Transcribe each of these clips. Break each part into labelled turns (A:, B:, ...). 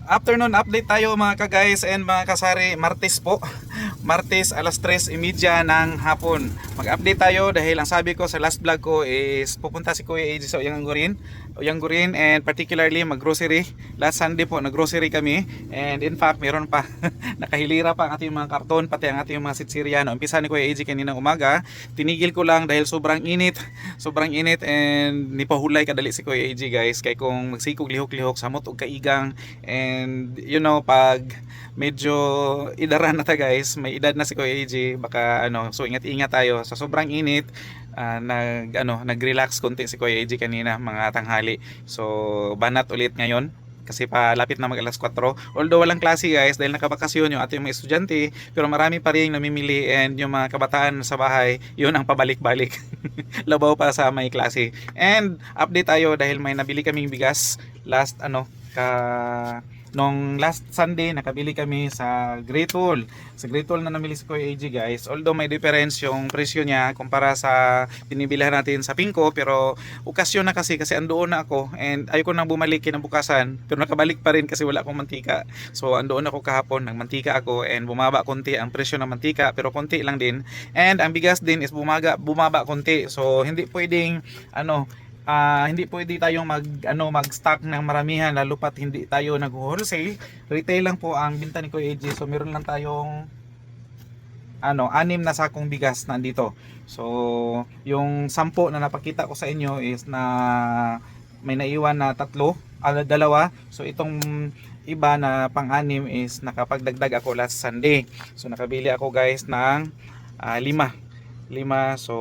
A: Afternoon update tayo mga ka-guys and mga kasari. Martes po. Martes alas 3:30 ng hapon. Mag-update tayo dahil ang sabi ko sa last vlog ko is pupunta si Kuya AJ sa Uyanggurin and particularly mag-grocery. Last Sunday po nag-grocery kami and in fact meron pa nakahilira pa ang ating mga karton pati ang ating mga sitsirya. No, umpisa ni Kuya AJ kaninang umaga. Tinigil ko lang dahil sobrang init and nipahulay kadali si Kuya AJ guys kay kung magsikog lihok-lihok samot og kaigang. And you know, pag medyo idaran na ta guys, may edad na si Kuya AJ, baka so ingat-ingat tayo sa sobrang init. Nag-relax konti si Kuya AJ kanina mga tanghali. So banat ulit ngayon kasi palapit na mag alas 4. Although walang klase guys dahil nakabakasyon yung ating mga estudyante, pero marami pa rin namimili and yung mga kabataan sa bahay, yun ang pabalik-balik. Labaw pa sa may klase. And update tayo dahil may nabili kaming bigas nung last Sunday nakabili kami sa Great Wall. Sa Great Wall na namili si Kuya AJ guys. Although may difference yung presyo niya kumpara sa binibilihan natin sa Pinko, pero okasyon na kasi andoon na ako and ayoko nang bumalik kinabukasan, pero nakabalik pa rin kasi wala akong mantika. So andoon ako kahapon, nagmantika ako and bumaba konti ang presyo ng mantika, pero konti lang din. And ang bigas din is bumaba konti. So hindi pwedeng hindi pwede tayong mag-stock ng maramihan lalo pat hindi tayo nag-wholesale. Retail lang po ang binta ni Kuya AJ. So meron lang tayong 6 na sakong bigas nandito. So yung 10 na napakita ko sa inyo is na may naiwan na 2. So itong iba na pang-6 is nakapagdagdag ako last Sunday. So nakabili ako guys ng 5. So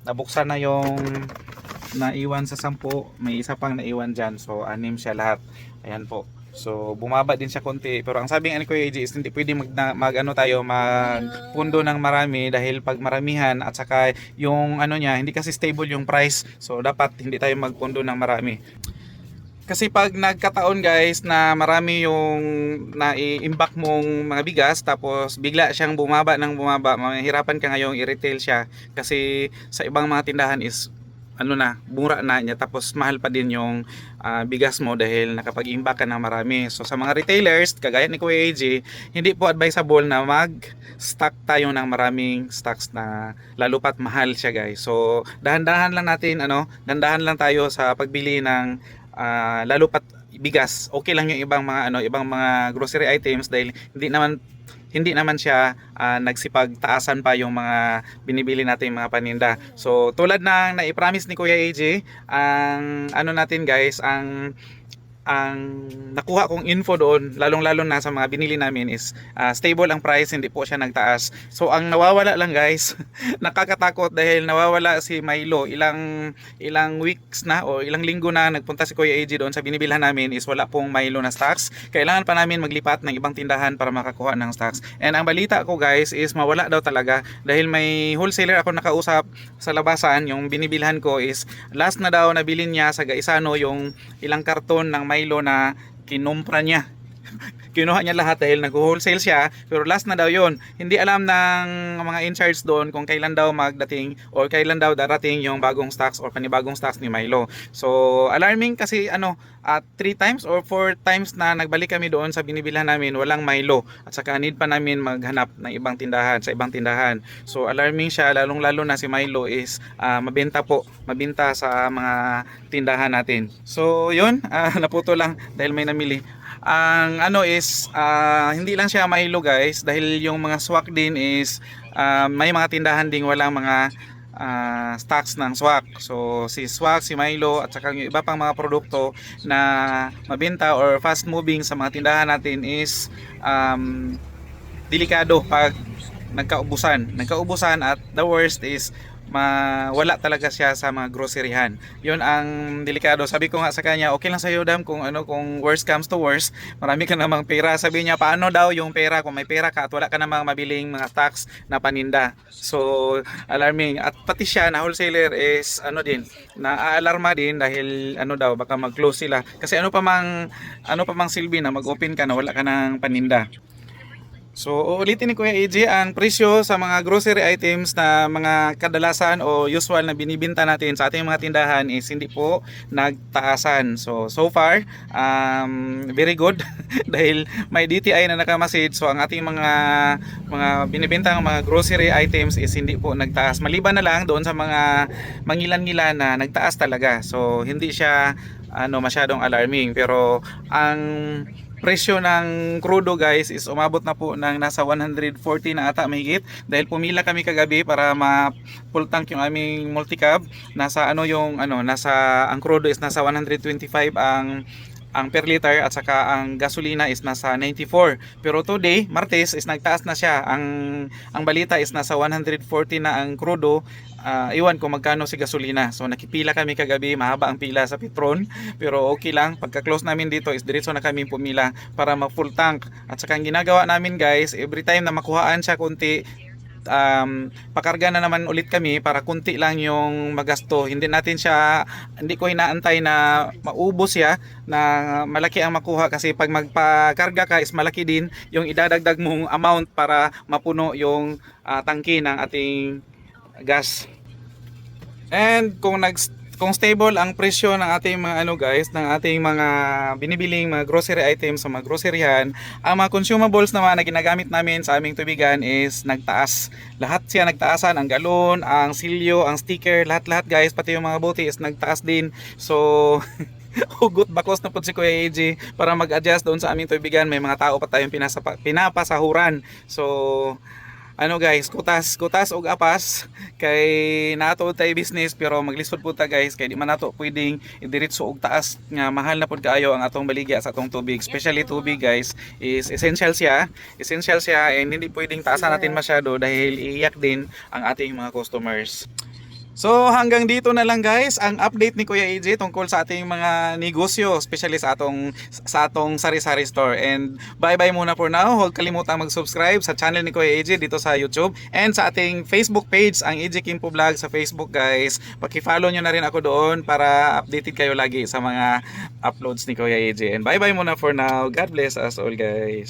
A: nabuksan na yung naiwan sa 10, may isa pang naiwan dyan, so 6 siya lahat. Ayan po, so bumaba din siya konti, pero ang sabi ni Kuya AJ is hindi pwede magpundo ng marami dahil pag maramihan at saka yung niya, hindi kasi stable yung price, so dapat hindi tayo magpundo ng marami. Kasi pag nagkataon guys na marami yung nai-imbak mong mga bigas tapos bigla siyang bumaba, mahirapan ka ngayong i-retail siya kasi sa ibang mga tindahan is mura na niya tapos mahal pa din yung bigas mo dahil nakapag-imbak ka ng marami. So sa mga retailers kagaya ni Kuya AJ, hindi po advisable na mag-stock tayo ng maraming stocks na lalo pat mahal siya guys. So dahan-dahan lang natin dahan-dahan lang tayo sa pagbili ng lalo pat bigas. Okay lang yung ibang mga grocery items dahil hindi naman siya nagsipagtaasan pa yung mga binibili natin mga paninda. So tulad ng nai-promise ni Kuya AJ, ang natin guys, ang nakuha kong info doon, lalong-lalo na sa mga binili namin is stable ang price, hindi po siya nagtaas. So ang nawawala lang guys, nakakatakot dahil nawawala si Milo. Ilang weeks na o ilang linggo na nagpunta si Kuya AJ doon sa binibilhan namin is wala pong Milo na stocks. Kailangan pa namin maglipat ng ibang tindahan para makakuha ng stocks. And ang balita ko guys is mawala daw talaga dahil may wholesaler ako nakausap sa labasan, yung binibilhan ko is last na daw nabili niya sa Gaisano yung ilang karton ng Milo na kinumpra niya. Kinuha niya lahat dahil nag-wholesale siya, pero last na daw yon. Hindi alam ng mga in-charge doon kung kailan daw magdating or kailan daw darating yung bagong stocks or panibagong stocks ni Milo. So alarming kasi 3 times or 4 times na nagbalik kami doon sa binibilhan namin, walang Milo at saka need pa namin maghanap ng ibang tindahan sa ibang tindahan. So alarming siya, lalong-lalo na si Milo is mabenta sa mga tindahan natin. So yun, naputo lang dahil may namili. Ang hindi lang siya Milo guys dahil yung mga swak din is may mga tindahan ding walang mga stocks ng swak. So si swak, si Milo at saka yung iba pang mga produkto na mabenta or fast moving sa mga tindahan natin is delikado pag nagkaubusan at the worst is wala talaga siya sa mga groceryhan. Yun ang delikado. Sabi ko nga sa kanya, okay lang sa iyo dam kung worst comes to worst, marami ka namang pera. Sabi niya, paano daw yung pera kung may pera ka at wala ka namang mabiling mga stocks na paninda. So alarming. At pati siya na wholesaler is naaalarma din dahil baka mag-close sila. Kasi ano pa mang silbi na mag-open ka na wala ka ng paninda. So, uulitin ni Kuya AJ ang presyo sa mga grocery items na mga kadalasan o usual na binibenta natin sa ating mga tindahan is hindi po nagtaasan. So far, very good dahil may DTI na nakamasid. So, ang ating mga binibenta ng mga grocery items is hindi po nagtaas. Maliban na lang doon sa mga mangilan-ngilan na nagtaas talaga. So, hindi siya masyadong alarming. Pero, ang presyo ng crudo guys is umabot na po ng nasa 140 na ata mahigit dahil pumila kami kagabi para ma full tank yung aming multicab. Nasa ang crudo is nasa 125 ang per liter at saka ang gasolina is nasa 94. Pero today, Martes is nagtaas na siya. Ang balita is nasa 140 na ang crudo. Iwan kung magkano si gasolina. So nakipila kami kagabi, mahaba ang pila sa Petron, pero okay lang. Pagka-close namin dito is diretso na kami pumila para ma-full tank. At saka ang ginagawa namin guys, every time na makuhaan siya konti, pakarga na naman ulit kami para kunti lang yung magasto. Hindi ko inaantay na maubos siya na malaki ang makuha kasi pag magpakarga ka is malaki din yung idadagdag mong amount para mapuno yung tangke ng ating gas. And kung stable ang presyo ng ating mga ng ating mga binibiling mga grocery items sa mga groceryhan, ang mga consumables naman na ginagamit namin sa aming tubigan is nagtaas. Lahat siya nagtaasan, ang galon, ang silyo, ang sticker, lahat-lahat guys, pati yung mga bote is nagtaas din. So hugot bakos na po si Kuya AJ para mag-adjust doon sa aming tubigan. May mga tao pa tayong pinapasahuran. So guys, kutas og apas kay nato tay business pero maglisod po ta guys kay di man nato pwedeng idiretso og taas nga mahal na pud kaayo ang atong baligya sa atong tubig, especially tubig guys is essential siya and hindi pwedeng taasan natin masyado dahil iiyak din ang ating mga customers. So hanggang dito na lang guys ang update ni Kuya AJ tungkol sa ating mga negosyo, especially sa atong sari-sari store. And bye-bye muna for now. Huwag kalimutang mag-subscribe sa channel ni Kuya AJ dito sa YouTube and sa ating Facebook page, ang AJ Kimpo Vlog sa Facebook guys. Paki-follow nyo na rin ako doon para updated kayo lagi sa mga uploads ni Kuya AJ. And bye-bye muna for now. God bless us all guys.